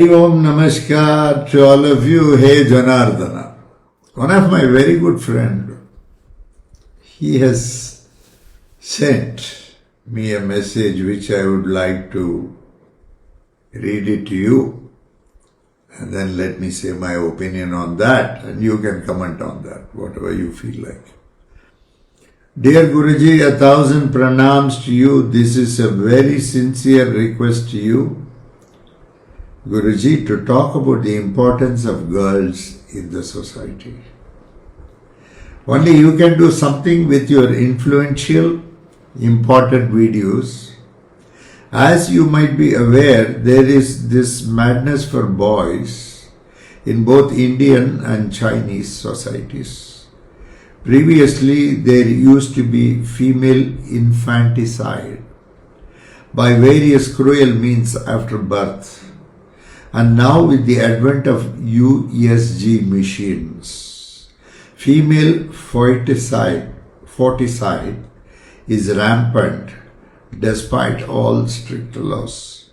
Om Namaskar to all of you. Hey Janardana. One of my very good friend, he has sent me a message which I would like to read it to you, and then let me say my opinion on that, and you can comment on that, whatever you feel like. Dear Guruji, 1,000 pranams to you. This is a very sincere request to you, Guruji, to talk about the importance of girls in the society. Only you can do something with your influential, important videos. As you might be aware, there is this madness for boys in both Indian and Chinese societies. Previously, there used to be female infanticide by various cruel means after birth. And now with the advent of USG machines, female foeticide is rampant despite all strict laws.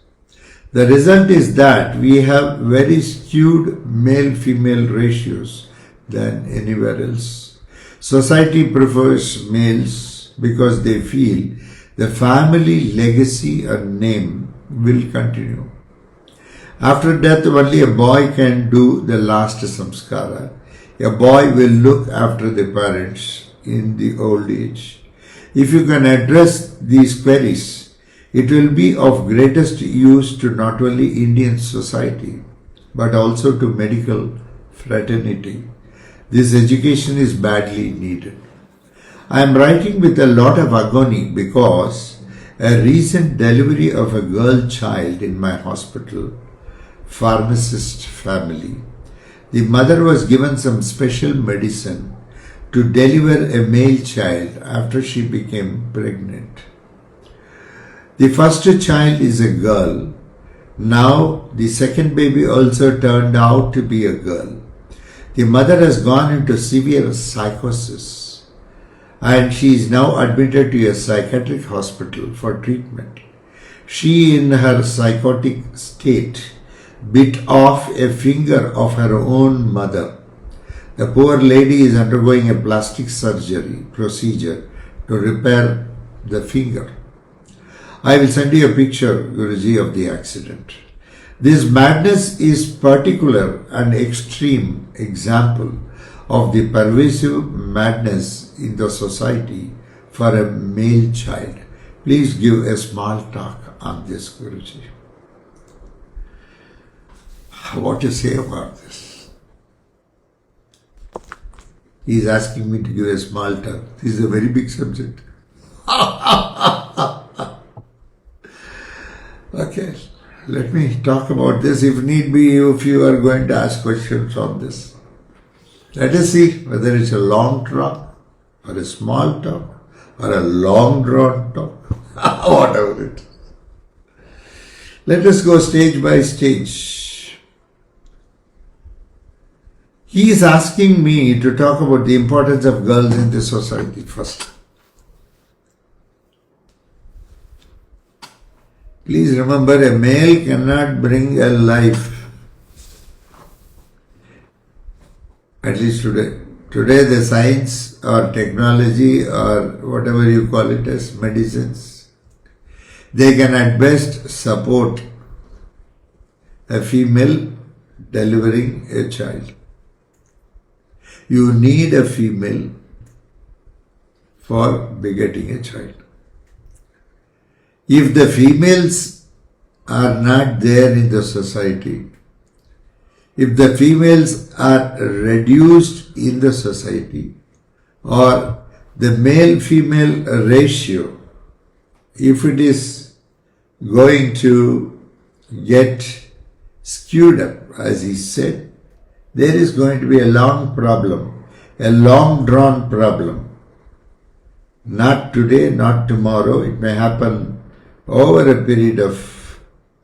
The result is that we have very skewed male-female ratios than anywhere else. Society prefers males because they feel the family legacy and name will continue. After death, only a boy can do the last samskara. A boy will look after the parents in the old age. If you can address these queries, it will be of greatest use to not only Indian society, but also to medical fraternity. This education is badly needed. I am writing with a lot of agony because a recent delivery of a girl child in my hospital pharmacist family. The mother was given some special medicine to deliver a male child after she became pregnant. The first child is a girl. Now the second baby also turned out to be a girl. The mother has gone into severe psychosis and she is now admitted to a psychiatric hospital for treatment. She, in her psychotic state, bit off a finger of her own mother. The poor lady is undergoing a plastic surgery procedure to repair the finger. I will send you a picture, Guruji, of the accident. This madness is particular and extreme example of the pervasive madness in the society for a male child. Please give a small talk on this, Guruji. What to say about this? He is asking me to give a small talk. This is a very big subject. Okay, let me talk about this. If need be, if you are going to ask questions on this. Let us see whether it's a long talk or a small talk or a long drawn talk. Whatever it is. Let us go stage by stage. He is asking me to talk about the importance of girls in the society first. Please remember, a male cannot bring a life, at least today. Today the science or technology or whatever you call it as medicines, they can at best support a female delivering a child. You need a female for begetting a child. If the females are not there in the society, if the females are reduced in the society, or the male-female ratio, if it is going to get skewed up, as he said, there is going to be a long problem, a long drawn problem. Not today, not tomorrow. It may happen over a period of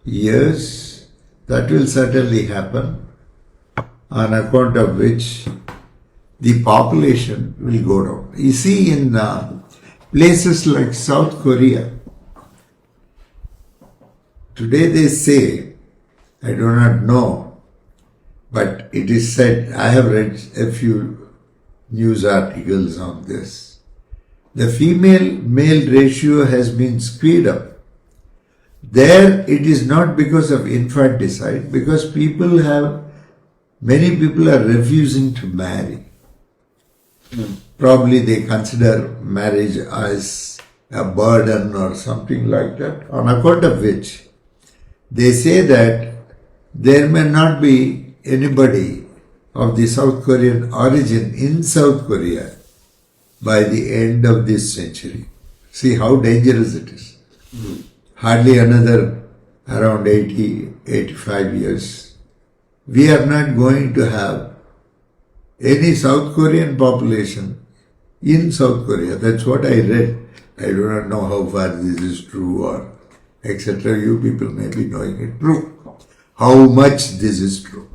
years. That will certainly happen, on account of which the population will go down. You see, in places like South Korea, today they say I do not know, but it is said, I have read a few news articles on this. The female-male ratio has been speeded up. There it is not because of infanticide, because many people are refusing to marry. Probably they consider marriage as a burden or something like that, on account of which they say that there may not be anybody of the South Korean origin in South Korea by the end of this century. See how dangerous it is. Hardly another around 85 years. We are not going to have any South Korean population in South Korea. That's what I read. I do not know how far this is true or etc. You people may be knowing it true. How much this is true.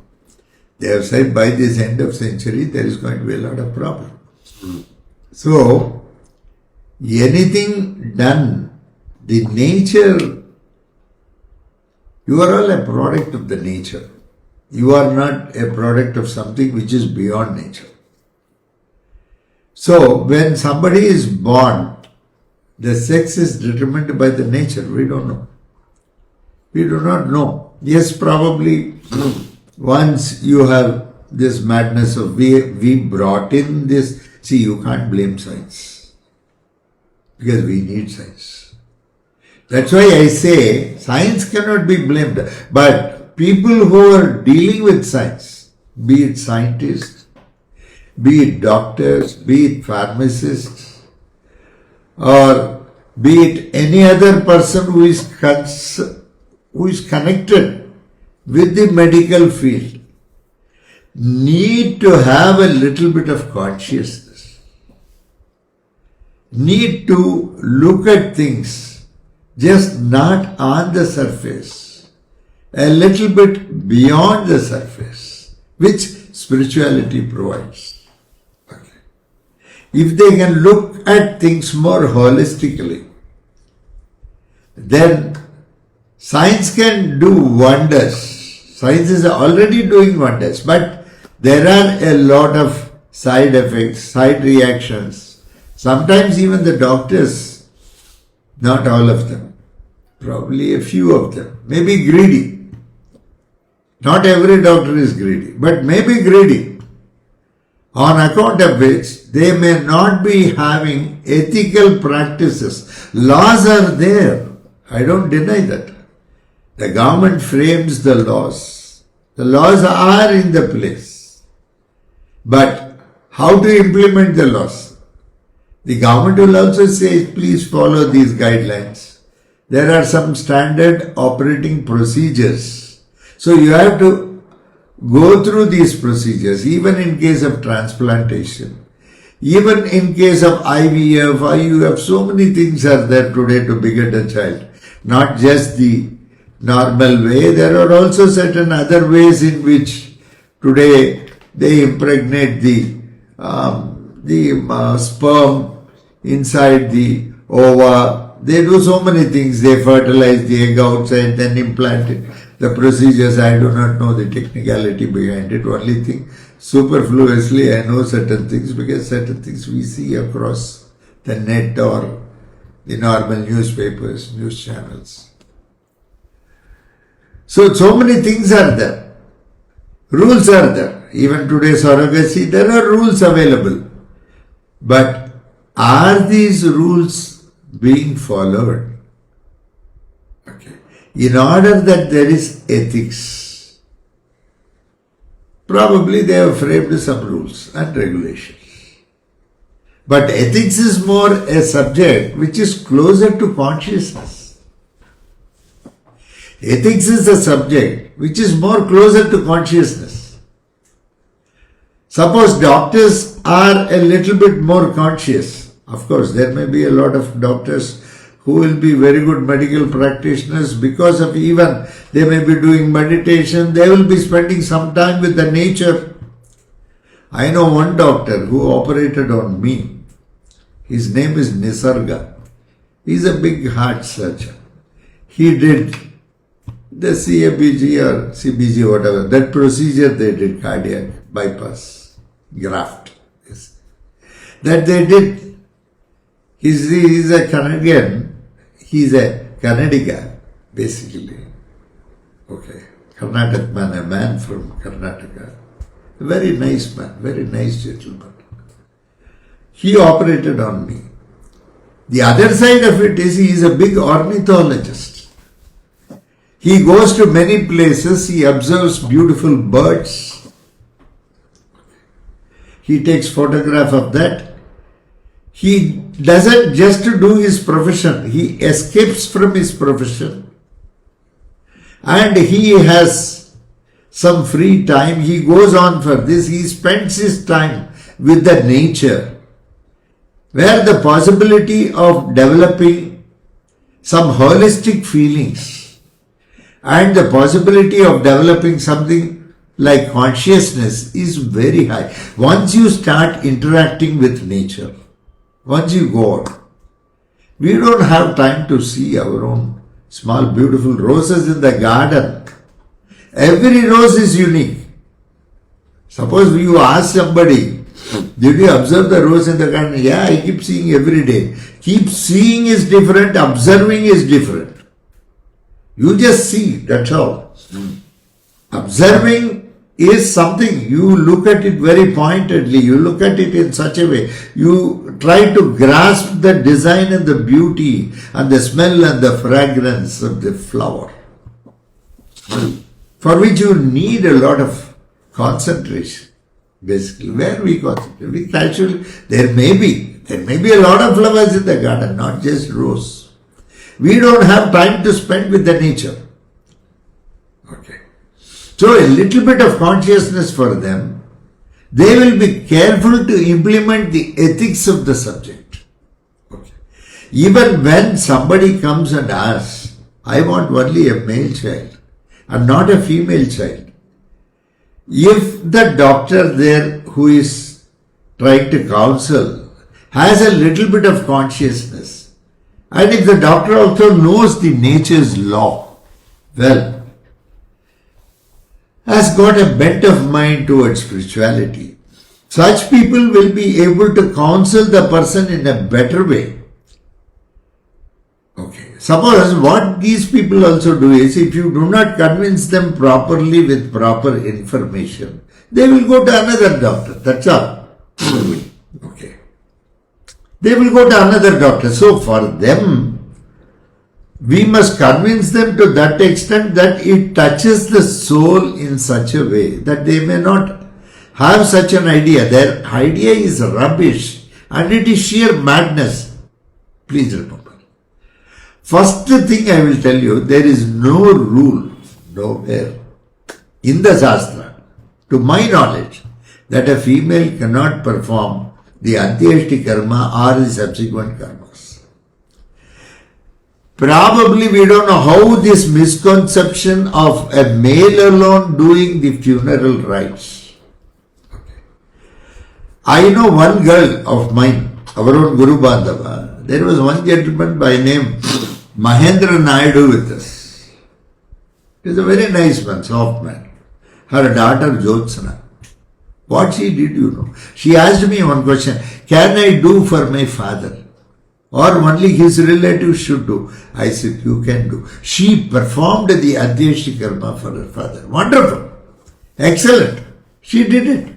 They have said by this end of century there is going to be a lot of problems. So, anything done, the nature, you are all a product of the nature. You are not a product of something which is beyond nature. So, when somebody is born, the sex is determined by the nature. We don't know. We do not know. Yes, probably once you have this madness of we brought in this. See, you can't blame science because we need science. That's why I say science cannot be blamed. But people who are dealing with science, be it scientists, be it doctors, be it pharmacists, or be it any other person who is connected with the medical field, need to have a little bit of consciousness, need to look at things just not on the surface, a little bit beyond the surface, which spirituality provides. Okay. If they can look at things more holistically, then science can do wonders. Science is already doing wonders, but there are a lot of side effects, side reactions. Sometimes even the doctors, not all of them, probably a few of them, may be greedy. Not every doctor is greedy, but may be greedy, on account of which they may not be having ethical practices. Laws are there. I don't deny that. The government frames the laws. The laws are in the place. But how to implement the laws? The government will also say, please follow these guidelines. There are some standard operating procedures. So you have to go through these procedures, even in case of transplantation, even in case of IVF, IUF, so many things are there today to beget a child. Not just the normal way, there are also certain other ways in which today they impregnate the sperm inside the ova. They do so many things. They fertilize the egg outside, then implant it. The procedures, I do not know the technicality behind it. Only thing, superfluously, I know certain things because certain things we see across the net or the normal newspapers, news channels. So many things are there. Rules are there. Even today, surrogacy, there are rules available. But are these rules being followed? Okay. In order that there is ethics, probably they have framed some rules and regulations. But ethics is more a subject which is closer to consciousness. Ethics is a subject which is more closer to consciousness. Suppose doctors are a little bit more conscious. Of course, there may be a lot of doctors who will be very good medical practitioners because of even they may be doing meditation, they will be spending some time with the nature. I know one doctor who operated on me. His name is Nisarga. He's a big heart surgeon. He did the CABG or CBG, whatever, that procedure they did, cardiac bypass, graft. Yes. That they did. He's a Canadian, he's a Kannadiga, basically. Okay. Karnataka man, a man from Karnataka. A very nice man, very nice gentleman. He operated on me. The other side of it is he is a big ornithologist. He goes to many places, he observes beautiful birds. He takes photograph of that. He doesn't just do his profession, he escapes from his profession. And he has some free time, he goes on for this, he spends his time with the nature, where the possibility of developing some holistic feelings and the possibility of developing something like consciousness is very high. Once you start interacting with nature, once you go out, we don't have time to see our own small beautiful roses in the garden. Every rose is unique. Suppose you ask somebody, did you observe the rose in the garden? Yeah, I keep seeing every day. Keep seeing is different, observing is different. You just see, that's all. Observing is something, you look at it very pointedly, you look at it in such a way, you try to grasp the design and the beauty and the smell and the fragrance of the flower, for which you need a lot of concentration. Basically, where we concentrate, we casually, there may be a lot of flowers in the garden, not just rose. We don't have time to spend with the nature. Okay. So a little bit of consciousness for them, they will be careful to implement the ethics of the subject. Okay. Even when somebody comes and asks, I want only a male child and not a female child, if the doctor there who is trying to counsel has a little bit of consciousness, and if the doctor also knows the nature's law, well, has got a bent of mind towards spirituality, such people will be able to counsel the person in a better way. Okay. Suppose what these people also do is, if you do not convince them properly with proper information, they will go to another doctor. That's all. Okay. They will go to another doctor. So for them, we must convince them to that extent that it touches the soul in such a way that they may not have such an idea. Their idea is rubbish and it is sheer madness. Please remember. First thing I will tell you, there is no rule nowhere in the Shastra, to my knowledge, that a female cannot perform the Antyeshti karma or the subsequent karmas. Probably we don't know how this misconception of a male alone doing the funeral rites. Okay. I know one girl of mine, our own Guru Bandhava, there was one gentleman by name Mahendra Naidu with us. He is a very nice man, soft man. Her daughter Jyotsna. What she did, you know. She asked me one question, can I do for my father? Or only his relatives should do? I said, you can do. She performed the Antyeshti karma for her father. Wonderful. Excellent. She did it.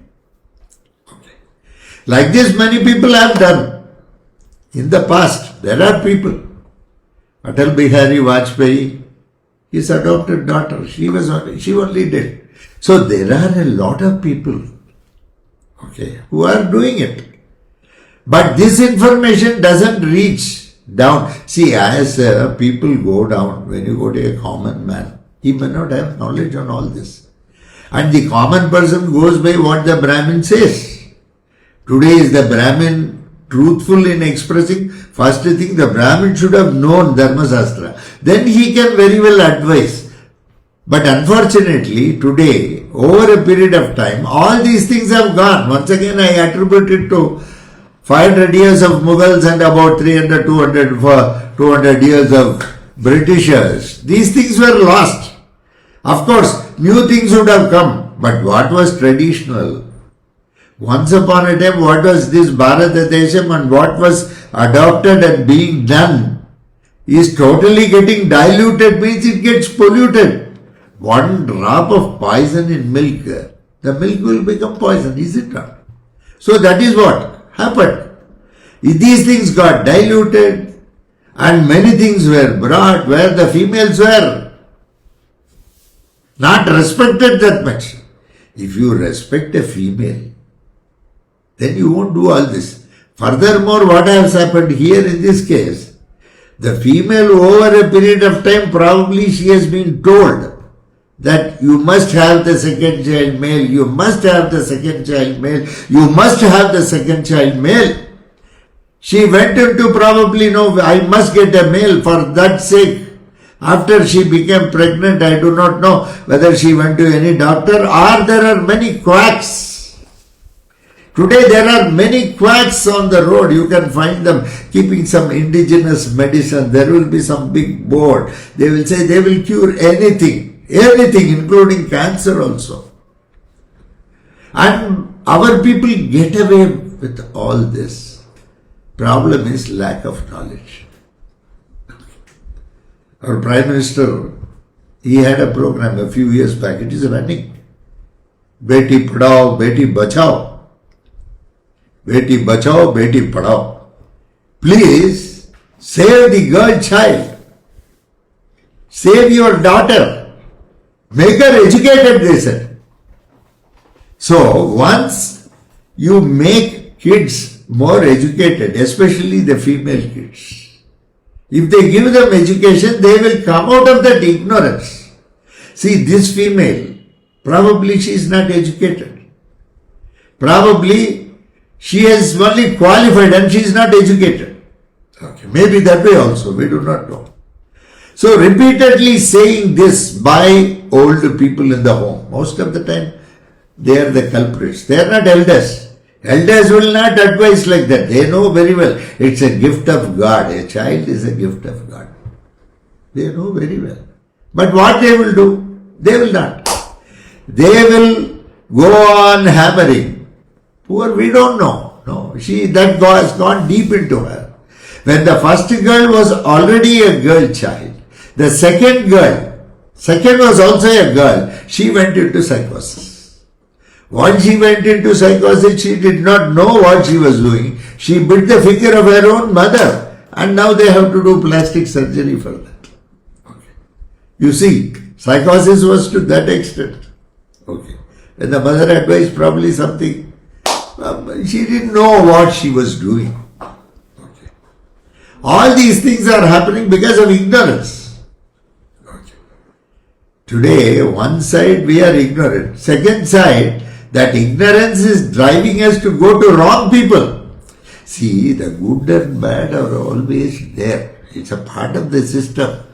Okay. Like this many people have done. In the past, there are people. Atal Bihari Vajpayee, his adopted daughter, she only did. So there are a lot of people, okay, who are doing it. But this information doesn't reach down. See, as people go down, when you go to a common man, he may not have knowledge on all this. And the common person goes by what the Brahmin says. Today is the Brahmin truthful in expressing? First thing, the Brahmin should have known Dharma Shastra. Then he can very well advise. But unfortunately, today, over a period of time, all these things have gone. Once again, I attribute it to 500 years of Mughals and about 200 years of Britishers. These things were lost. Of course, new things would have come, but what was traditional? Once upon a time, what was this Bharata Desham and what was adopted and being done is totally getting diluted, means it gets polluted. One drop of poison in milk, the milk will become poison, is it not? So that is what happened. These things got diluted and many things were brought where the females were not respected that much. If you respect a female, then you won't do all this. Furthermore, what has happened here in this case, the female over a period of time, probably she has been told that you must have the second child male, you must have the second child male, you must have the second child male. She went into probably, no, I must get a male for that sake. After she became pregnant, I do not know whether she went to any doctor or there are many quacks. Today there are many quacks on the road. You can find them keeping some indigenous medicine. There will be some big board. They will say they will cure anything, including cancer also. And our people get away with all this. Problem is lack of knowledge. Our Prime Minister, he had a program a few years back. It is running. Beti Padhao, Beti Bachao. Beti Bachao, Beti Padhao. Please save the girl child. Save your daughter. Make her educated, they said. So once you make kids more educated, especially the female kids, if they give them education, they will come out of that ignorance. See, this female, probably she is not educated. Probably she has only qualified and she is not educated. Okay, maybe that way also, we do not know. So repeatedly saying this by old people in the home, most of the time they are the culprits. They are not elders. Elders will not advise like that. They know very well. It's a gift of God. A child is a gift of God. They know very well. But what they will do? They will not. They will go on hammering. Poor, we don't know. No, that has gone deep into her. When the first girl was already a girl child, the second was also a girl, she went into psychosis. Once she went into psychosis, she did not know what she was doing. She bit the finger of her own mother and now they have to do plastic surgery for that. Okay. You see, psychosis was to that extent. Okay. When the mother advised probably something, she didn't know what she was doing. Okay. All these things are happening because of ignorance. Okay. Today, one side we are ignorant. Second side, that ignorance is driving us to go to wrong people. See, the good and bad are always there. It's a part of the system.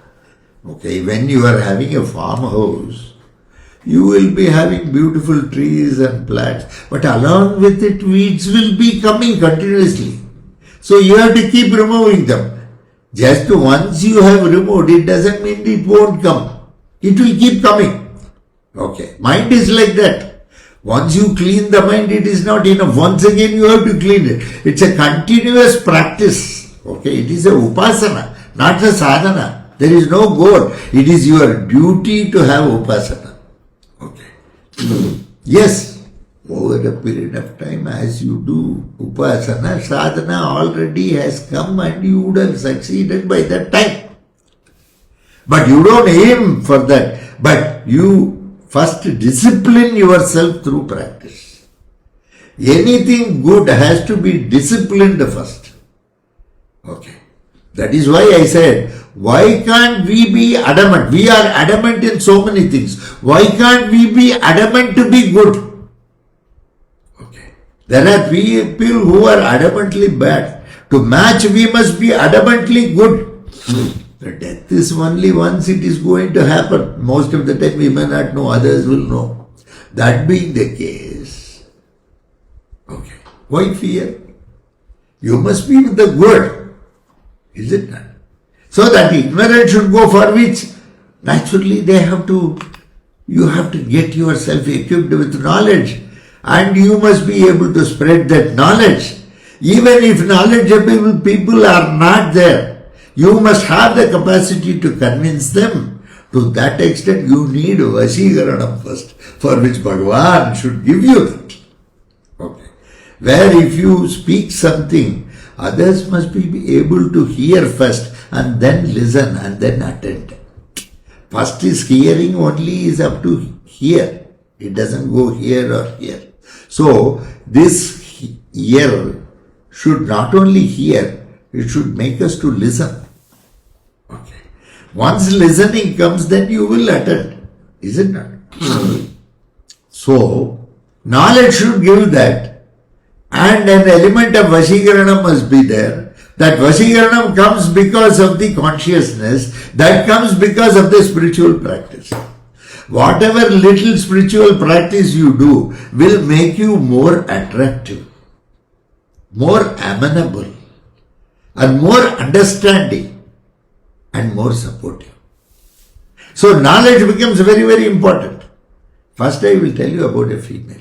Okay, when you are having a farmhouse, you will be having beautiful trees and plants, but along with it, weeds will be coming continuously. So you have to keep removing them. Just once you have removed, it doesn't mean it won't come. It will keep coming. Okay, mind is like that. Once you clean the mind, it is not enough. Once again, you have to clean it. It's a continuous practice. Okay, it is a upasana, not a sadhana. There is no goal. It is your duty to have upasana. Okay. Yes, over a period of time, as you do upasana, sadhana already has come and you would have succeeded by that time. But you don't aim for that. But you first discipline yourself through practice. Anything good has to be disciplined first. Okay. That is why I said, why can't we be adamant? We are adamant in so many things. Why can't we be adamant to be good? Okay. There are people who are adamantly bad. To match, we must be adamantly good. The death is only once it is going to happen. Most of the time we may not know, others will know. That being the case, okay, why fear? You must be with the good, is it not? So that ignorance should go for which? Naturally they have to You have to get yourself equipped with knowledge, and you must be able to spread that knowledge. Even if knowledgeable people are not there, you must have the capacity to convince them. To that extent, you need Vashigaranam first, for which Bhagavan should give you that. Okay. Where if you speak something, others must be able to hear first and then listen and then attend. First is hearing only is up to here. It doesn't go here or here. So this ear should not only hear, it should make us to listen. Okay. Once listening comes, then you will attend. Is it not? So, knowledge should give that, and an element of Vashigaranam must be there. That Vashigaranam comes because of the consciousness, that comes because of the spiritual practice. Whatever little spiritual practice you do will make you more attractive, more amenable, and more understanding, and more supportive. So knowledge becomes very, very important. First I will tell you about a female.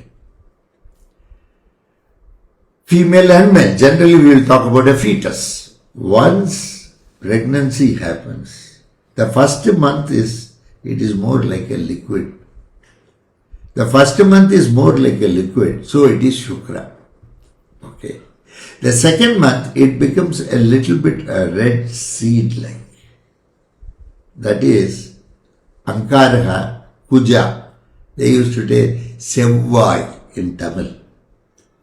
Female and male. Generally we will talk about a fetus. Once pregnancy happens, the first month it is more like a liquid. The first month is more like a liquid, so it is Shukra. Okay. The second month it becomes a little bit a red seed-like. That is Ankaraha, Kuja. They used to say Sevvai in Tamil.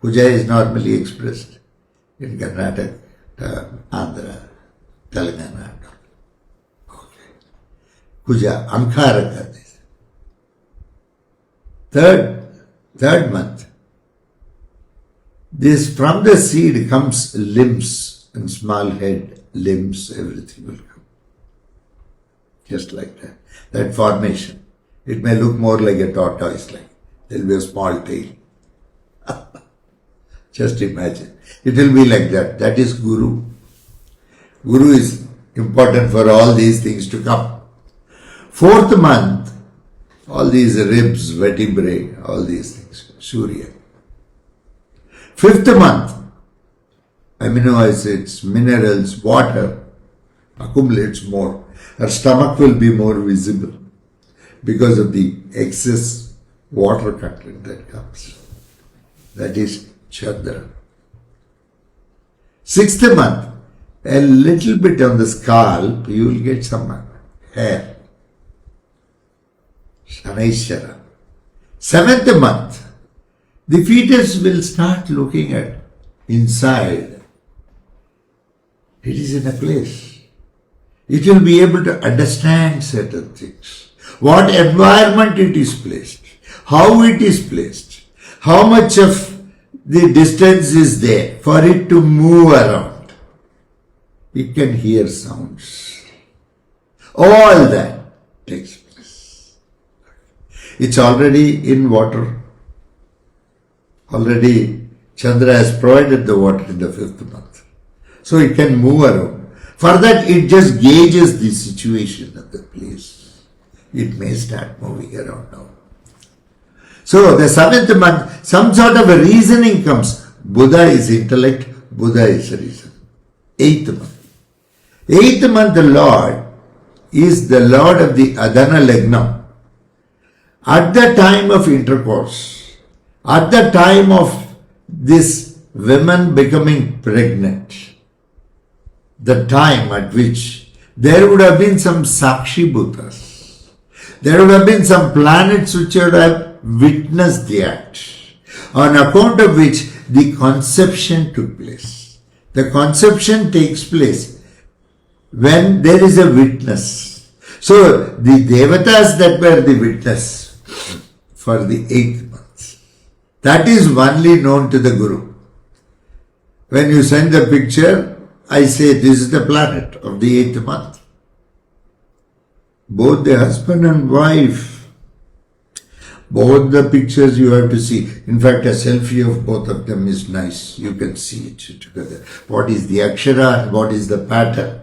Puja is normally expressed in Karnataka, Andhra, Telangana. Okay. Puja, Ankaraka. Third month. This from the seed comes limbs and small head, limbs, everything will come. Just like that. That formation. It may look more like a tortoise, like there will be a small tail. Just imagine. It will be like that. That is Guru. Guru is important for all these things to come. Fourth month, all these ribs, vertebrae, all these things. Surya. Fifth month, amino acids, minerals, water accumulates more. Her stomach will be more visible because of the excess water content that comes. That is Chandra. Sixth month, a little bit on the scalp, you will get some hair. Shanaishara. Seventh month, the fetus will start looking at inside. It is in a place. It will be able to understand certain things. What environment it is placed, how it is placed, how much of the distance is there for it to move around. It can hear sounds. All that takes place. It's already in water. Already Chandra has provided the water in the fifth month. So it can move around. For that it just gauges the situation of the place. It may start moving around now. So the seventh month, some sort of a reasoning comes. Buddha is intellect, Buddha is reason. Eighth month. Eighth month, the Lord is the Lord of the Adana Lagnam. At the time of intercourse, at the time of this women becoming pregnant, the time at which there would have been some Sakshi Bhutas, there would have been some planets which would have witnessed the act, on account of which the conception took place. The conception takes place when there is a witness. So the devatas that were the witness for the 8th month, that is only known to the Guru. When you send the picture, I say this is the planet of the 8th month. Both the husband and wife, both the pictures you have to see. In fact, a selfie of both of them is nice. You can see it together. What is the akshara and what is the pattern.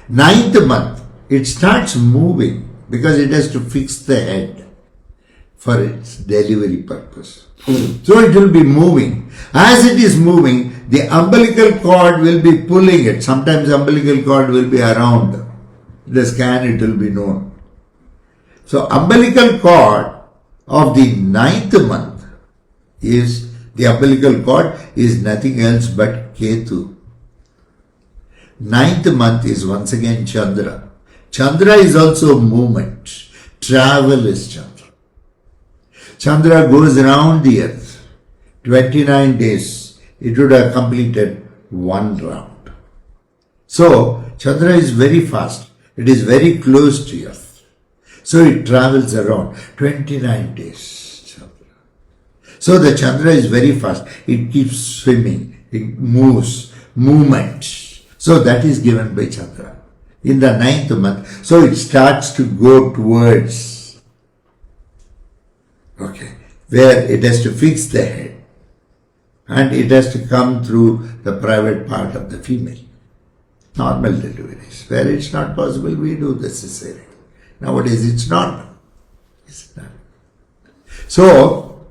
9th month, it starts moving because it has to fix the head for its delivery purpose. So it will be moving. As it is moving, the umbilical cord will be pulling it. Sometimes umbilical cord will be around the scan, it will be known. So umbilical cord of the 9th month is, the umbilical cord is nothing else but Ketu. 9th month is once again Chandra. Chandra is also movement. Travel is Chandra. Chandra goes around the earth. 29 days. It would have completed one round. So, Chandra is very fast. It is very close to earth. So, it travels around 29 days. Chandra. So, the Chandra is very fast. It keeps swimming. It moves. Movement. So, that is given by Chandra. In the 9th month. So, it starts to go towards, where it has to fix the head. And it has to come through the private part of the female. Normal deliveries. Where it's not possible, we do the cesarean. Nowadays it's normal. It's not. So,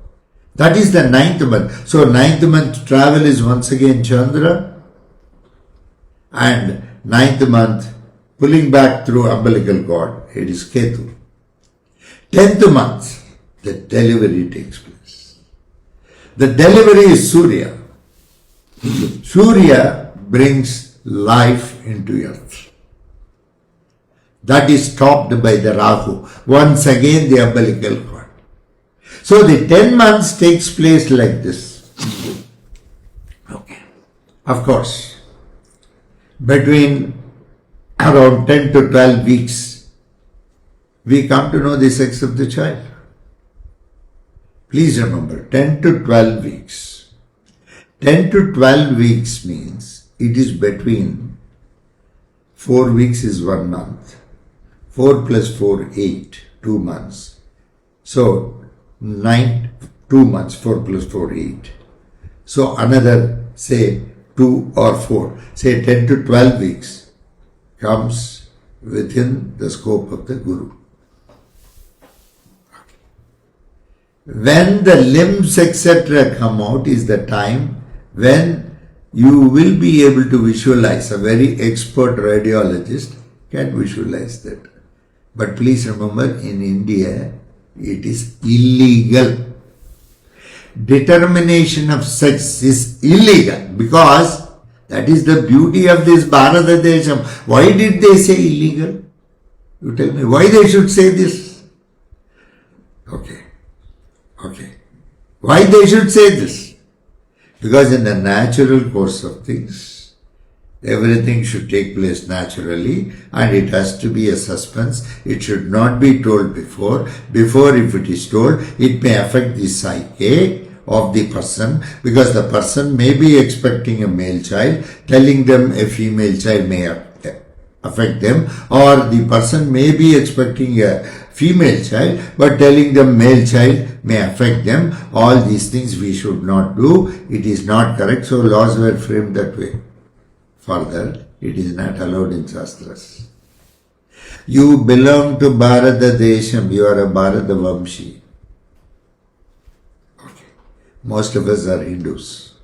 that is the 9th month. So, 9th month travel is once again Chandra. And 9th month pulling back through umbilical cord, it is Ketu. 10th month, the delivery takes place. The delivery is Surya. Surya brings life into earth. That is stopped by the Rahu. Once again the umbilical cord. So the 10 months takes place like this. Of course, between around 10 to 12 weeks, we come to know the sex of the child. Please remember, 10 to 12 weeks. 10 to 12 weeks means it is between 4 weeks is 1 month. 4 plus 4, 8, 2 months. So, 2 months, 4 plus 4, 8. So, another, say, 2 or 4, say 10 to 12 weeks comes within the scope of the Guru. When the limbs etc. come out is the time when you will be able to visualize. A very expert radiologist can visualize that. But please remember, in India, it is illegal. Determination of sex is illegal because that is the beauty of this Bharata Desham. Why did they say illegal? You tell me why they should say this? Okay. Why they should say this? Because in the natural course of things, everything should take place naturally and it has to be a suspense. It should not be told before. Before, if it is told, it may affect the psyche of the person, because the person may be expecting a male child, telling them a female child may affect them, or the person may be expecting a female child but telling them male child may affect them. All these things we should not do. It is not correct. So laws were framed that way. Further, it is not allowed in Shastras. You belong to Bharata Desham. You are a Bharata Vamshi. Most of us are Hindus.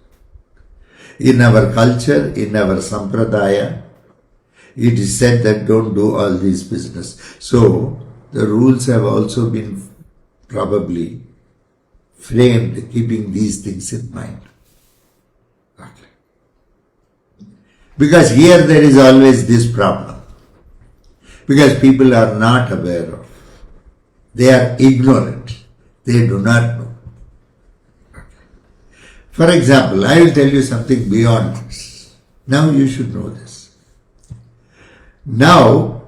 In our culture, in our sampradaya, it is said that don't do all this business. So, the rules have also been probably framed keeping these things in mind. Because here there is always this problem. Because people are not aware of. They are ignorant. They do not know. For example, I will tell you something beyond this. Now you should know this. Now,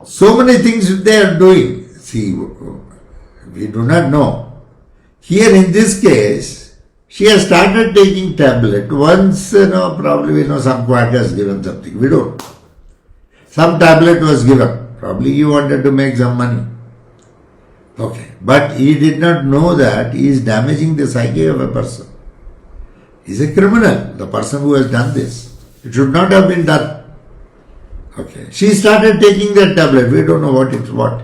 so many things they are doing. See, we do not know. Here in this case, she has started taking tablet. Once, probably, some quack has given something. We don't. Some tablet was given. Probably he wanted to make some money. Okay. But he did not know that he is damaging the psyche of a person. He is a criminal, the person who has done this. It should not have been done. Okay. She started taking that tablet. We don't know what it's what.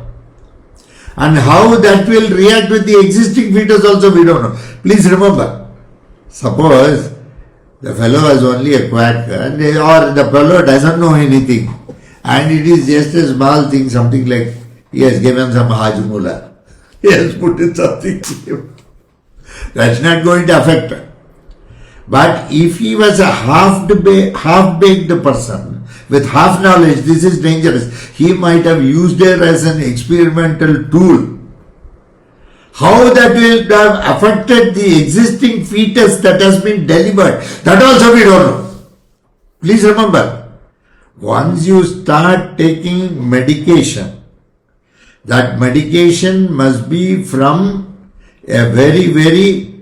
And how that will react with the existing fetus also we don't know. Please remember, suppose the fellow is only a quack or the fellow doesn't know anything and it is just a small thing, something like he has given some hajmula. He has put in something. That's not going to affect her. But if he was a half-baked person with half knowledge, this is dangerous. He might have used it as an experimental tool. How that will have affected the existing fetus that has been delivered, that also we don't know. Please remember, once you start taking medication, that medication must be from a very, very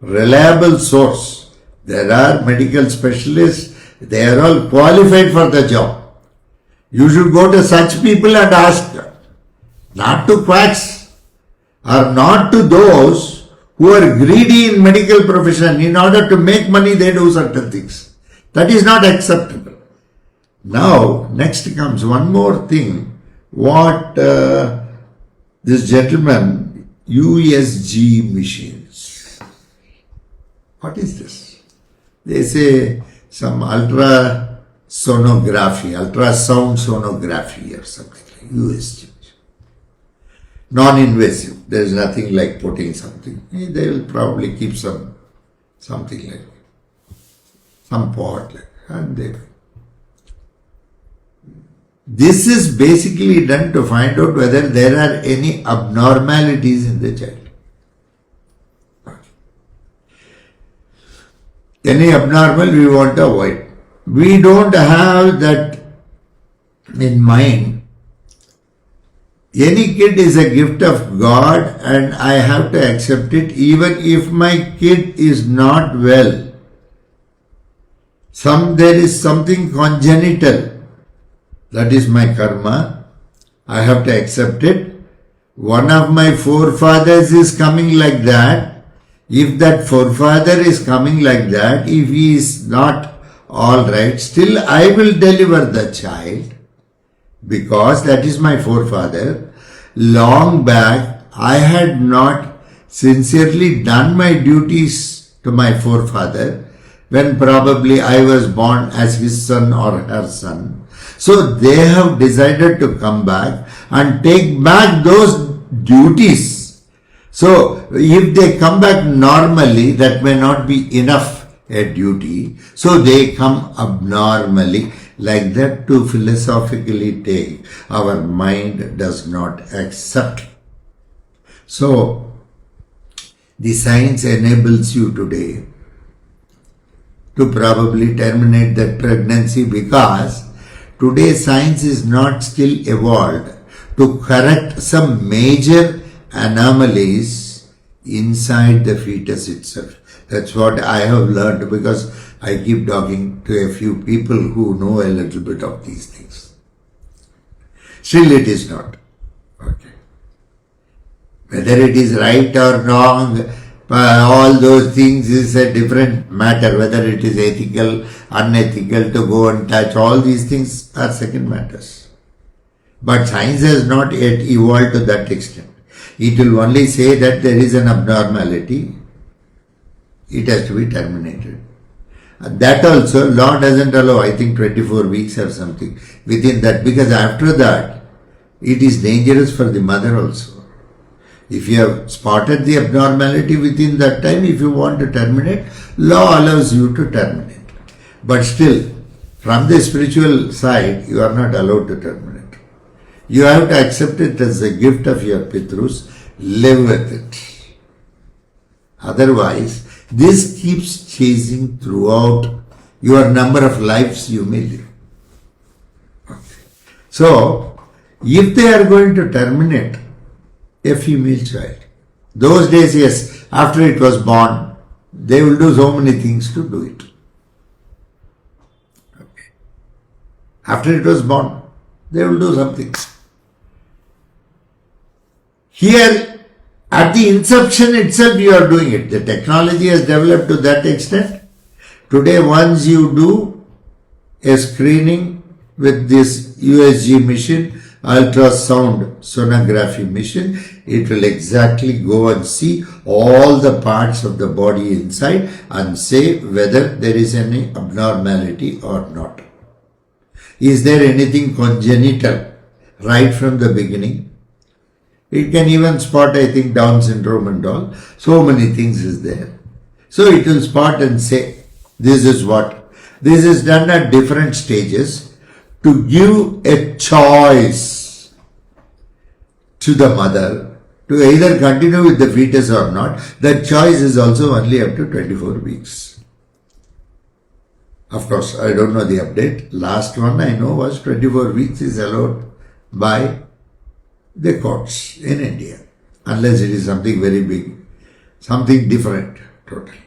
reliable source. There are medical specialists, they are all qualified for the job. You should go to such people and ask them, not to quacks or not to those who are greedy in medical profession. In order to make money, they do certain things. That is not acceptable. Now, next comes one more thing. What this gentleman, USG machines. What is this? They say some ultrasound sonography or something like USG. Non-invasive. There is nothing like putting something. They will probably keep something like some pot and they. This is basically done to find out whether there are any abnormalities in the child. Any abnormal we want to avoid. We don't have that in mind. Any kid is a gift of God and I have to accept it even if my kid is not well. There is something congenital. That is my karma. I have to accept it. One of my forefathers is coming like that. If that forefather is coming like that, if he is not all right, still I will deliver the child because that is my forefather. Long back, I had not sincerely done my duties to my forefather when probably I was born as his son or her son. So they have decided to come back and take back those duties. So if they come back normally, that may not be enough a duty. So they come abnormally. Like that to philosophically take. Our mind does not accept. So the science enables you today to probably terminate that pregnancy because today science is not still evolved to correct some major anomalies inside the fetus itself. That's what I have learned because I keep talking to a few people who know a little bit of these things. Still it is not. Okay. Whether it is right or wrong, all those things is a different matter. Whether it is ethical, unethical to go and touch, all these things are second matters. But science has not yet evolved to that extent. It will only say that there is an abnormality. It has to be terminated. That also, law doesn't allow, I think 24 weeks or something within that, because after that, it is dangerous for the mother also. If you have spotted the abnormality within that time, if you want to terminate, law allows you to terminate. But still, from the spiritual side, you are not allowed to terminate. You have to accept it as a gift of your Pitrus, live with it. Otherwise, this keeps chasing throughout your number of lives you may live. Okay. So, if they are going to terminate a female child, those days, yes, after it was born, they will do so many things to do it. Okay. After it was born, they will do something. Here, at the inception itself, you are doing it. The technology has developed to that extent. Today, once you do a screening with this USG machine, ultrasound sonography machine, it will exactly go and see all the parts of the body inside and say whether there is any abnormality or not. Is there anything congenital right from the beginning? It can even spot, I think, Down syndrome and all. So many things is there. So it will spot and say, this is what. This is done at different stages to give a choice to the mother to either continue with the fetus or not. That choice is also only up to 24 weeks. Of course, I don't know the update. Last one I know was 24 weeks is allowed by the courts in India. Unless it is something very big, something different totally.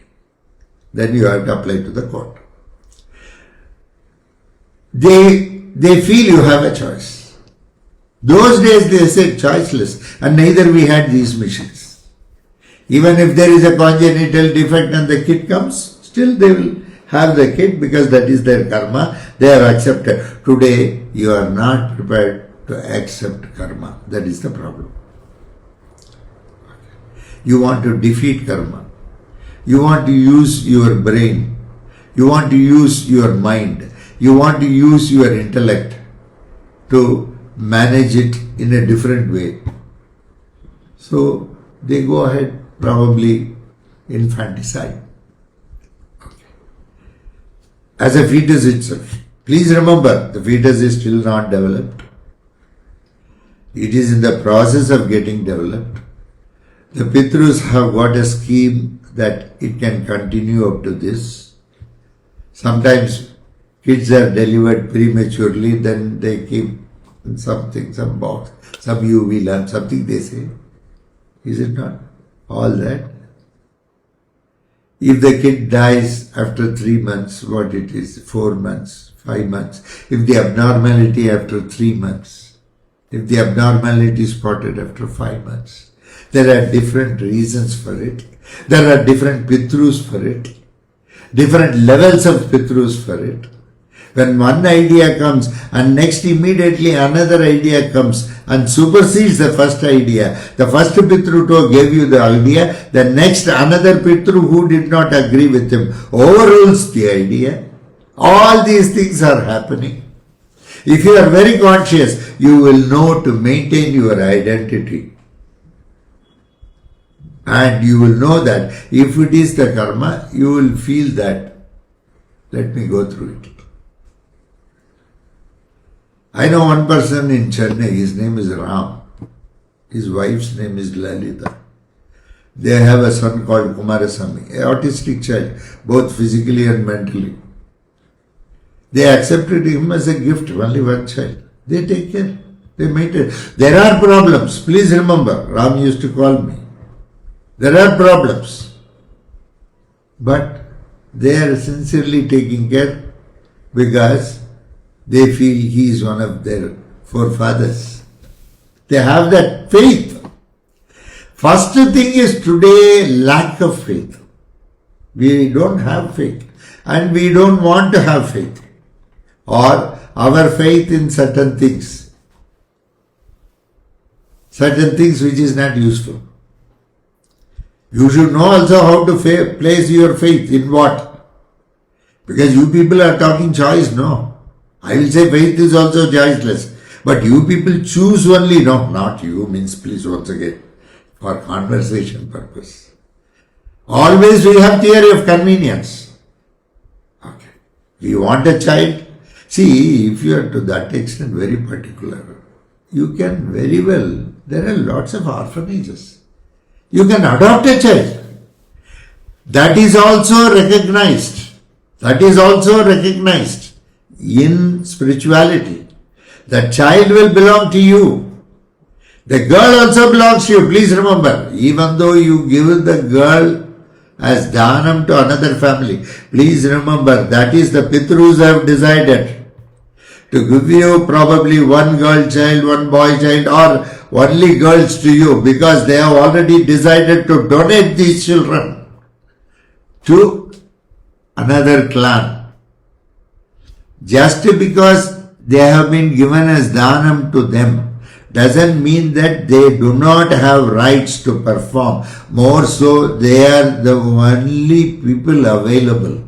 Then you have to apply to the court. They feel you have a choice. Those days they said choiceless, and neither we had these machines. Even if there is a congenital defect and the kid comes, still they will have the kid because that is their karma. They have accepted. Today you are not prepared to accept karma. That is the problem. You want to defeat karma. You want to use your brain. You want to use your mind. You want to use your intellect to manage it in a different way. So they go ahead, probably infanticide. Okay. As a fetus itself. Please remember, the fetus is still not developed. It is in the process of getting developed. The Pitrus have got a scheme that it can continue up to this. Sometimes kids are delivered prematurely, then they keep something, some box, some UV lamp, something they say. Is it not? All that. If the kid dies after 3 months, what it is, 4 months, 5 months. If the abnormality after 3 months. If the abnormality is spotted after 5 months. There are different reasons for it. There are different Pitrus for it. Different levels of Pitrus for it. When one idea comes and next immediately another idea comes and supersedes the first idea. The first Pitru gave you the idea. The next another Pitru who did not agree with him overrules the idea. All these things are happening. If you are very conscious, you will know to maintain your identity. And you will know that if it is the karma, you will feel that, let me go through it. I know one person in Chennai, his name is Ram. His wife's name is Lalita. They have a son called Kumarasamy, an autistic child, both physically and mentally. They accepted him as a gift, only one child. They take care. They maintain. There are problems. Please remember, Ram used to call me. There are problems. But they are sincerely taking care because they feel he is one of their forefathers. They have that faith. First thing is today lack of faith. We don't have faith and we don't want to have faith. Or our faith in certain things. Certain things which is not useful. You should know also how to place your faith in what. Because you people are talking choice, no. I will say faith is also choiceless. But you people choose only, no, not you, means please once again, for conversation purpose. Always we have theory of convenience. Okay. We want a child. See, if you are to that extent very particular, you can very well, there are lots of orphanages. You can adopt a child. That is also recognized. That is also recognized in spirituality. The child will belong to you. The girl also belongs to you. Please remember, even though you give the girl as dhanam to another family, please remember that is the Pitrus have decided to give you probably one girl child, one boy child, or only girls to you because they have already decided to donate these children to another clan. Just because they have been given as dhanam to them doesn't mean that they do not have rights to perform. More so, they are the only people available.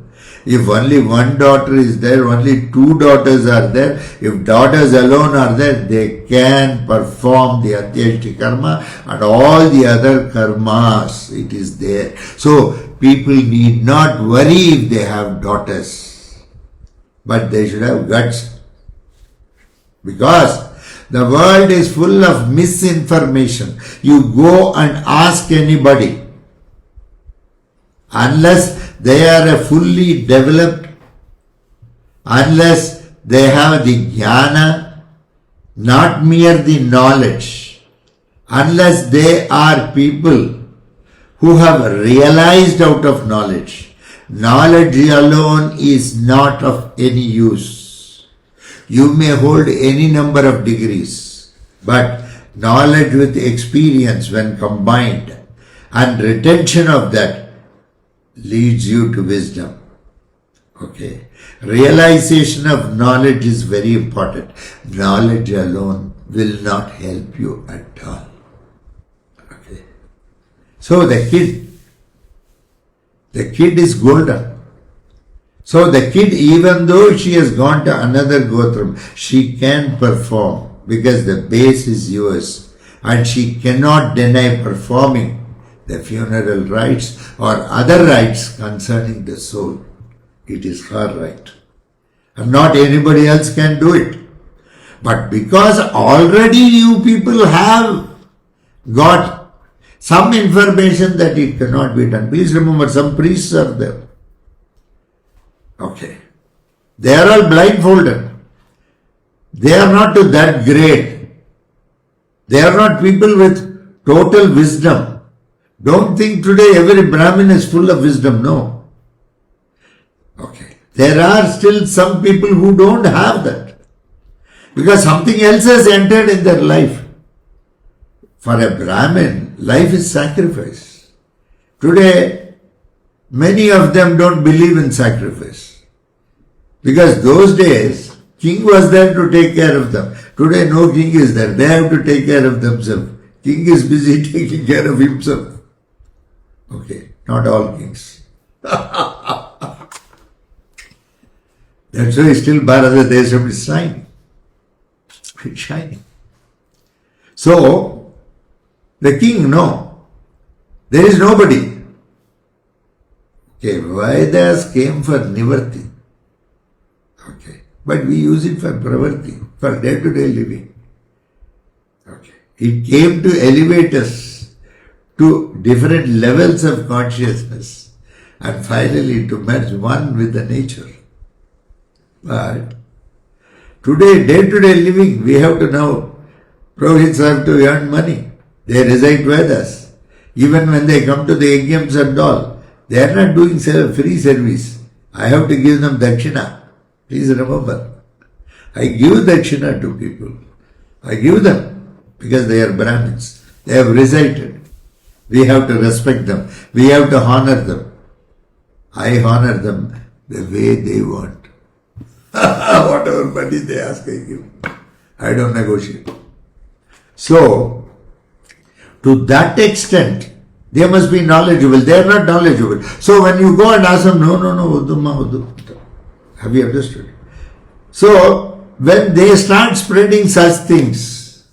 If only one daughter is there, only two daughters are there. If daughters alone are there, they can perform the Antyeshti karma and all the other karmas. It is there. So, people need not worry if they have daughters. But they should have guts. Because the world is full of misinformation. You go and ask anybody. Unless they are a fully developed, unless they have the jnana, not mere the knowledge, unless they are people who have realized out of knowledge, knowledge alone is not of any use. You may hold any number of degrees, but knowledge with experience when combined and retention of that leads you to wisdom. Okay. Realization of knowledge is very important. Knowledge alone will not help you at all. Okay. So the kid is golden. So the kid, even though she has gone to another Gotram, she can perform because the base is yours and she cannot deny performing the funeral rites or other rites concerning the soul. It is her right. And not anybody else can do it. But because already you people have got some information that it cannot be done. Please remember, some priests are there. Okay. They are all blindfolded. They are not to that grade. They are not people with total wisdom. Don't think today every Brahmin is full of wisdom. No. Okay. There are still some people who don't have that. Because something else has entered in their life. For a Brahmin, life is sacrifice. Today, many of them don't believe in sacrifice. Because those days, king was there to take care of them. Today, no king is there. They have to take care of themselves. King is busy taking care of himself. Okay, not all kings. That's why still Bharata Desam is shining. It's shining. So, the king, no. There is nobody. Okay, Vedas came for Nivarti. Okay, but we use it for Pravarti, for day-to-day living. Okay, it came to elevate us to different levels of consciousness and finally to merge one with the nature. But today, day-to-day living, we have to know, Purohits have to earn money. They recite Vedas. Even when they come to the yajnams and all, they are not doing free service. I have to give them dakshina. Please remember, I give dakshina to people. I give them because they are Brahmins. They have recited. We have to respect them. We have to honor them. I honor them the way they want. Whatever money they ask, I give. I don't negotiate. So, to that extent, they must be knowledgeable. They are not knowledgeable. So when you go and ask them, no, Udduma. Have you understood? So, when they start spreading such things,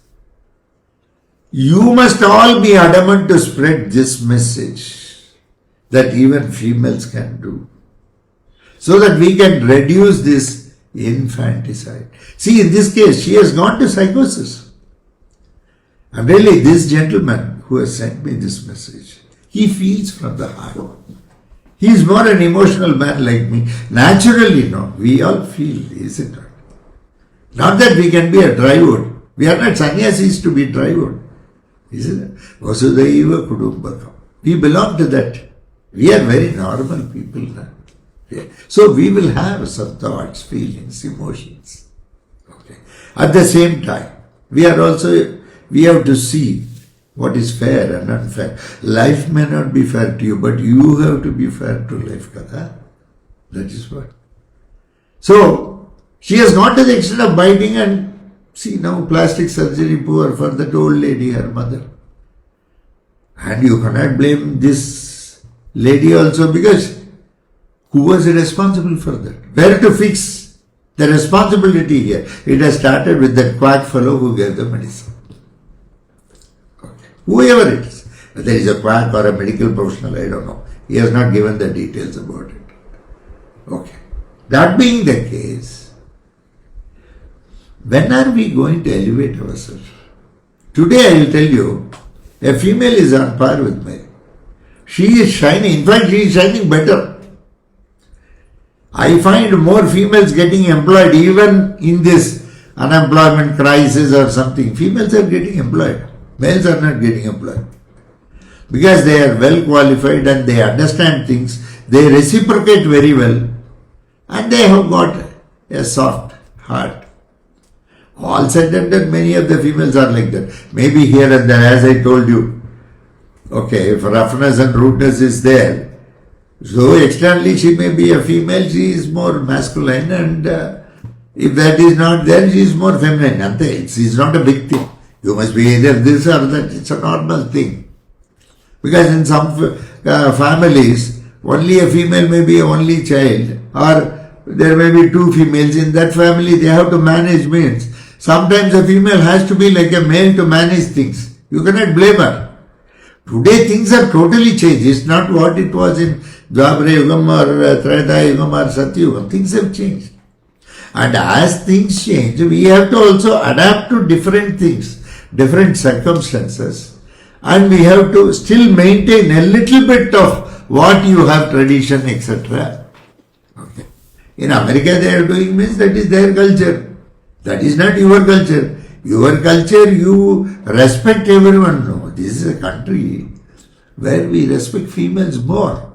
you must all be adamant to spread this message that even females can do. So that we can reduce this infanticide. See, in this case, she has gone to psychosis. And really, this gentleman who has sent me this message, he feels from the heart. He is more an emotional man like me. Naturally, no, we all feel, isn't it? Not that we can be a dry wood. We are not sannyasis to be dry wood. Isn't it? Vasudhaiva Kudumbakam. We belong to that. We are very normal people now. Yeah. So we will have some thoughts, feelings, emotions. Okay. At the same time, we have to see what is fair and unfair. Life may not be fair to you, but you have to be fair to life, Kada. That is what. So, She has gone to the extent of biting, and see now plastic surgery poor for that old lady, her mother. And you cannot blame this lady also, because who was responsible for that? Where to fix the responsibility here? It has started with that quack fellow who gave the medicine. Okay. Whoever it is, whether he is a quack or a medical professional, I don't know. He has not given the details about it. Okay. That being the case, when are we going to elevate ourselves? Today I will tell you, a female is on par with male. She is shining. In fact, she is shining better. I find more females getting employed even in this unemployment crisis or something. Females are getting employed. Males are not getting employed. Because they are well qualified and they understand things. They reciprocate very well. And they have got a soft heart. All said and done, many of the females are like that. Maybe here and there, as I told you. Okay, if roughness and rudeness is there, so externally she may be a female, she is more masculine, and if that is not there, she is more feminine. It is not a big thing. You must be either this or that. It's a normal thing. Because in some families, only a female may be a only child, or there may be two females. In that family, they have to manage means. Sometimes a female has to be like a male to manage things. You cannot blame her. Today things have totally changed. It's not what it was in Jwala Prayoga or Treta Yugam or Satya Yugam. Things have changed. And as things change, we have to also adapt to different things, different circumstances. And we have to still maintain a little bit of what you have tradition, etc. Okay. In America they are doing means that is their culture. That is not your culture. Your culture, you respect everyone. No, this is a country where we respect females more.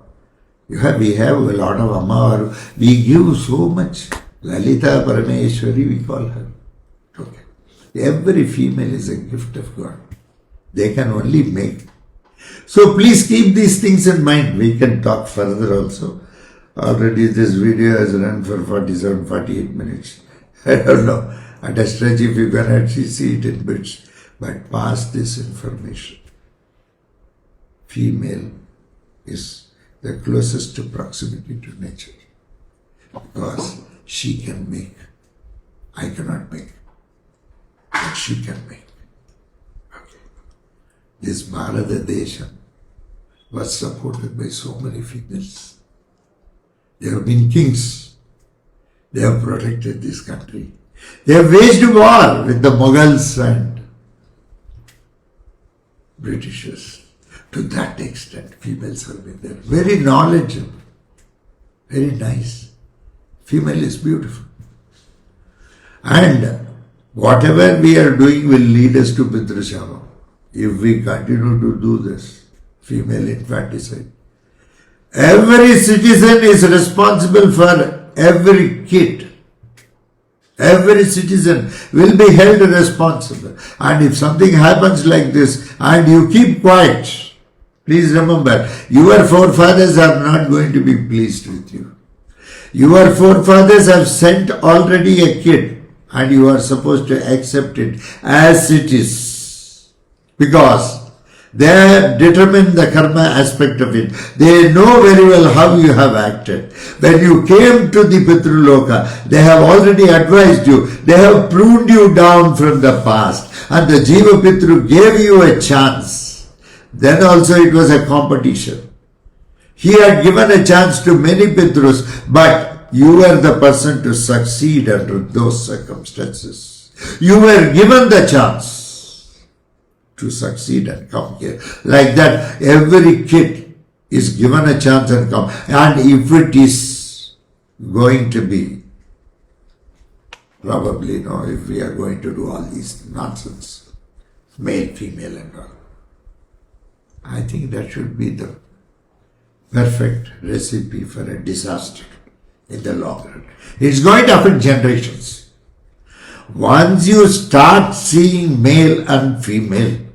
We have a lot of Amma, we give so much. Lalita Parameshwari, we call her. Okay. Every female is a gift of God. They can only make. So please keep these things in mind. We can talk further also. Already this video has run for 47, 48 minutes. I don't know. At a stretch, if you can actually see it in bits, but pass this information. Female is the closest to proximity to nature, because she can make. I cannot make, but she can make. Okay. This Bharata Desha was supported by so many females. They have been kings. They have protected this country. They have waged war with the Mughals and Britishers. To that extent, females have been there. Very knowledgeable, very nice. Female is beautiful. And whatever we are doing will lead us to Pitrashava. If we continue to do this, female infanticide. Every citizen is responsible for every kid. Every citizen will be held responsible. And if something happens like this and you keep quiet, please remember, your forefathers are not going to be pleased with you. Your forefathers have sent already a kid and you are supposed to accept it as it is. Because they determine the karma aspect of it. They know very well how you have acted. When you came to the Pitruloka, they have already advised you. They have pruned you down from the past. And the Jiva Pitru gave you a chance. Then also it was a competition. He had given a chance to many Pitrus, but you were the person to succeed under those circumstances. You were given the chance to succeed and come here. Like that, every kid is given a chance and come. And if it is going to be, probably, if we are going to do all these nonsense, male, female and all, I think that should be the perfect recipe for a disaster in the long run. It's going to affect generations. Once you start seeing male and female,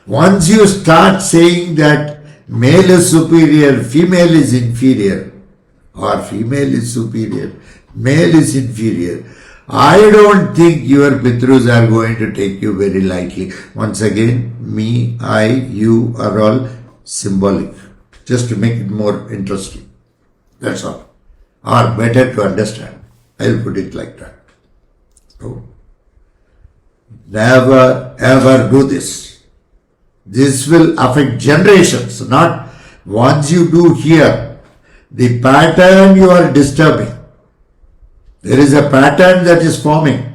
once you start saying that male is superior, female is inferior, or female is superior, male is inferior, I don't think your Pitrus are going to take you very lightly. Once again, me, I, you are all symbolic. Just to make it more interesting. That's all. Or better to understand. I'll put it like that. So, never ever do this. This will affect generations, not once you do here. The pattern you are disturbing. There is a pattern that is forming.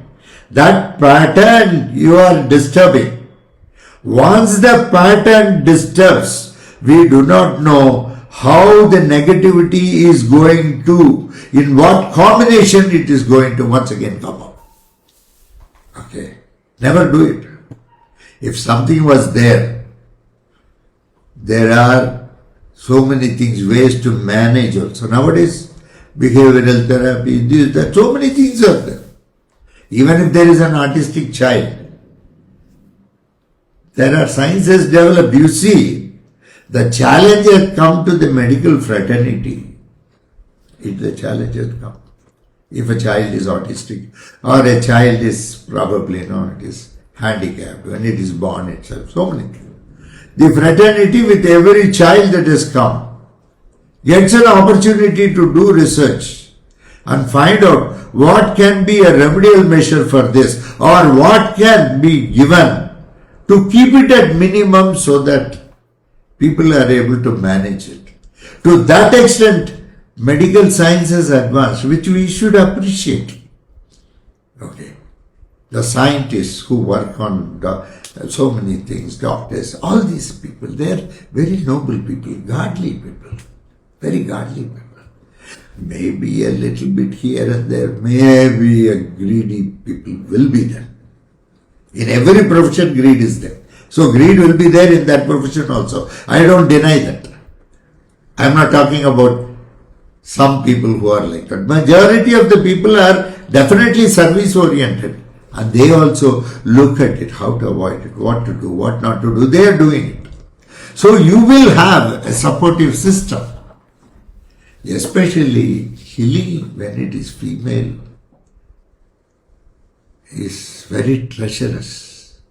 That pattern you are disturbing. Once the pattern disturbs, we do not know how the negativity is going to, in what combination it is going to once again come up. Okay. Never do it. If something was there are so many things, ways to manage also. Nowadays, behavioral therapy, this, that, so many things are there. Even if there is an autistic child, there are sciences developed. You see, the challenge has come to the medical fraternity. The challenge has come. If a child is autistic or a child is probably, it is handicapped when it is born itself, so many things. The fraternity with every child that has come gets an opportunity to do research and find out what can be a remedial measure for this or what can be given to keep it at minimum so that people are able to manage it. To that extent, medical science has advanced, which we should appreciate. Okay. The scientists who work on so many things, doctors, all these people, they are very noble people, godly people, very godly people. Maybe a little bit here and there, maybe a greedy people will be there. In every profession, greed is there. So greed will be there in that profession also. I don't deny that. I am not talking about some people who are like that. Majority of the people are definitely service oriented. And they also look at it, how to avoid it, what to do, what not to do. They are doing it. So you will have a supportive system. Especially healing when it is female is very treacherous.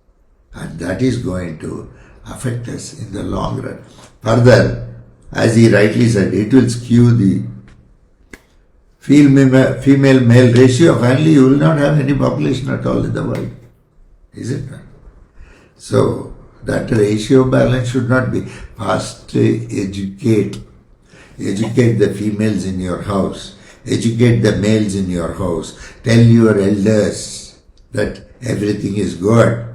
And that is going to affect us in the long run. Further, as he rightly said, it will skew the female-male ratio. Finally, you will not have any population at all in the world. Is it not? So, that ratio balance should not be. First, educate the females in your house. Educate the males in your house. Tell your elders that everything is good.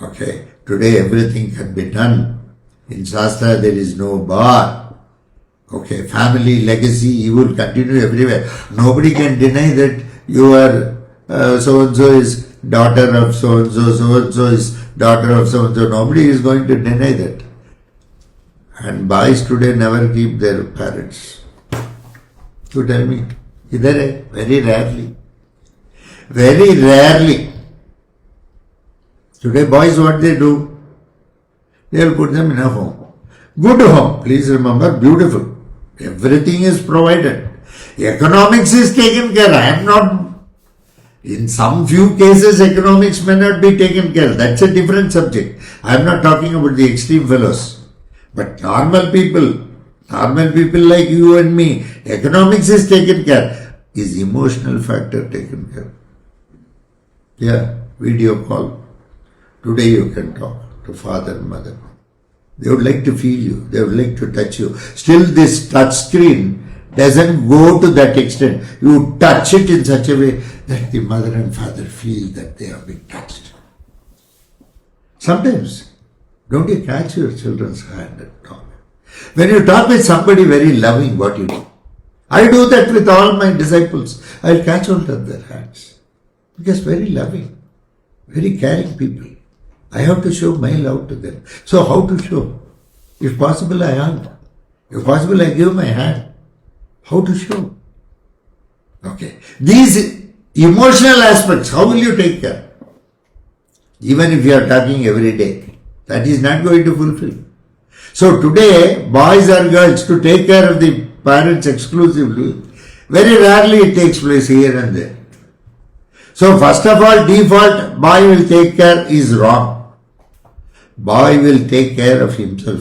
Okay. Today, everything can be done. In Shastra, there is no bar. Okay, family legacy, you will continue everywhere. Nobody can deny that you are so-and-so is daughter of so-and-so, so-and-so is daughter of so-and-so. Nobody is going to deny that. And boys today never keep their parents. You tell me, idhar hai? Very rarely. Very rarely. Today boys, what they do? They will put them in a home. Good home, please remember, beautiful. Everything is provided. Economics is taken care. I am not, in some few cases, economics may not be taken care. That's a different subject. I am not talking about the extreme fellows. But normal people like you and me, economics is taken care. Is emotional factor taken care? Yeah, video call. Today you can talk to father and mother. They would like to feel you. They would like to touch you. Still, this touch screen doesn't go to that extent. You touch it in such a way that the mother and father feel that they are being touched. Sometimes, don't you catch your children's hand and talk? When you talk with somebody very loving, what you do? I do that with all my disciples. I'll catch hold of their hands. Because very loving, very caring people. I have to show my love to them. So how to show? If possible, I hug. If possible, I give my hand. How to show? Okay. These emotional aspects, how will you take care? Even if you are talking every day, that is not going to fulfill. So today, boys or girls to take care of the parents exclusively, very rarely it takes place here and there. So first of all, default, boy will take care is wrong. Boy will take care of himself.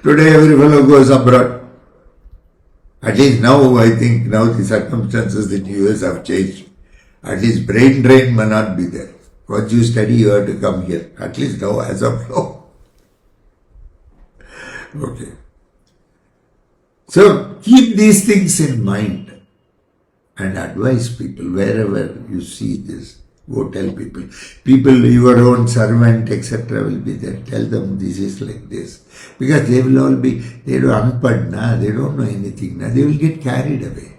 Today every fellow goes abroad. At least now, I think now the circumstances in the US have changed. At least brain drain may not be there. Once you study, you have to come here. At least now, as of now. Okay. So keep these things in mind and advise people wherever you see this. Go tell people. People, your own servant, etc. will be there. Tell them this is like this. Because they will all be, they don't unpad, they don't know anything. They will get carried away.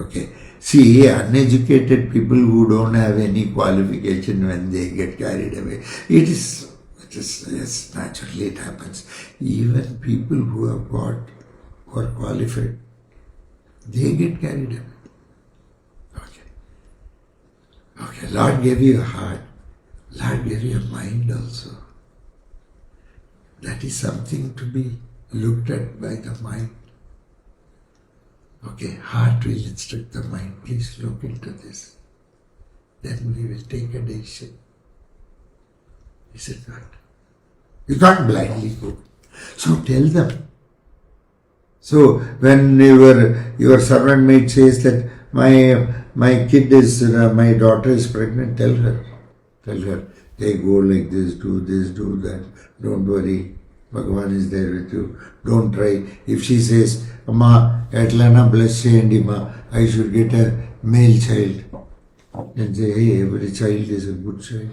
Okay. See, uneducated people who don't have any qualification when they get carried away, it is yes, naturally it happens. Even people who have got, who are qualified, they get carried away. Okay, Lord gave you a heart. Lord gave you a mind also. That is something to be looked at by the mind. Okay, heart will instruct the mind. Please look into this. Then we will take a decision. Is it not? You can't blindly go. So tell them. So when your servant maid says that my kid is, my daughter is pregnant, tell her, hey, go like this, do that, don't worry, Bhagavan is there with you, don't try. If she says, Amma, Atlana bless and Ma, I should get a male child, then say, hey, every child is a good child,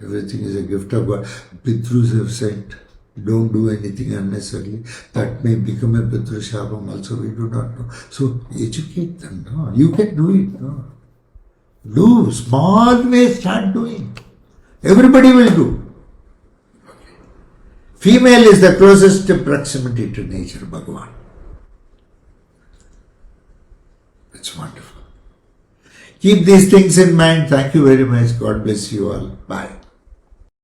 everything is a gift of God, Pitrus have sent. Don't do anything unnecessarily. That may become a Pitru Shabam also, we do not know. So educate them. No? You can do it. No? Do. Small way, start doing. Everybody will do. Okay. Female is the closest proximity to nature, Bhagavan. That's wonderful. Keep these things in mind. Thank you very much. God bless you all. Bye.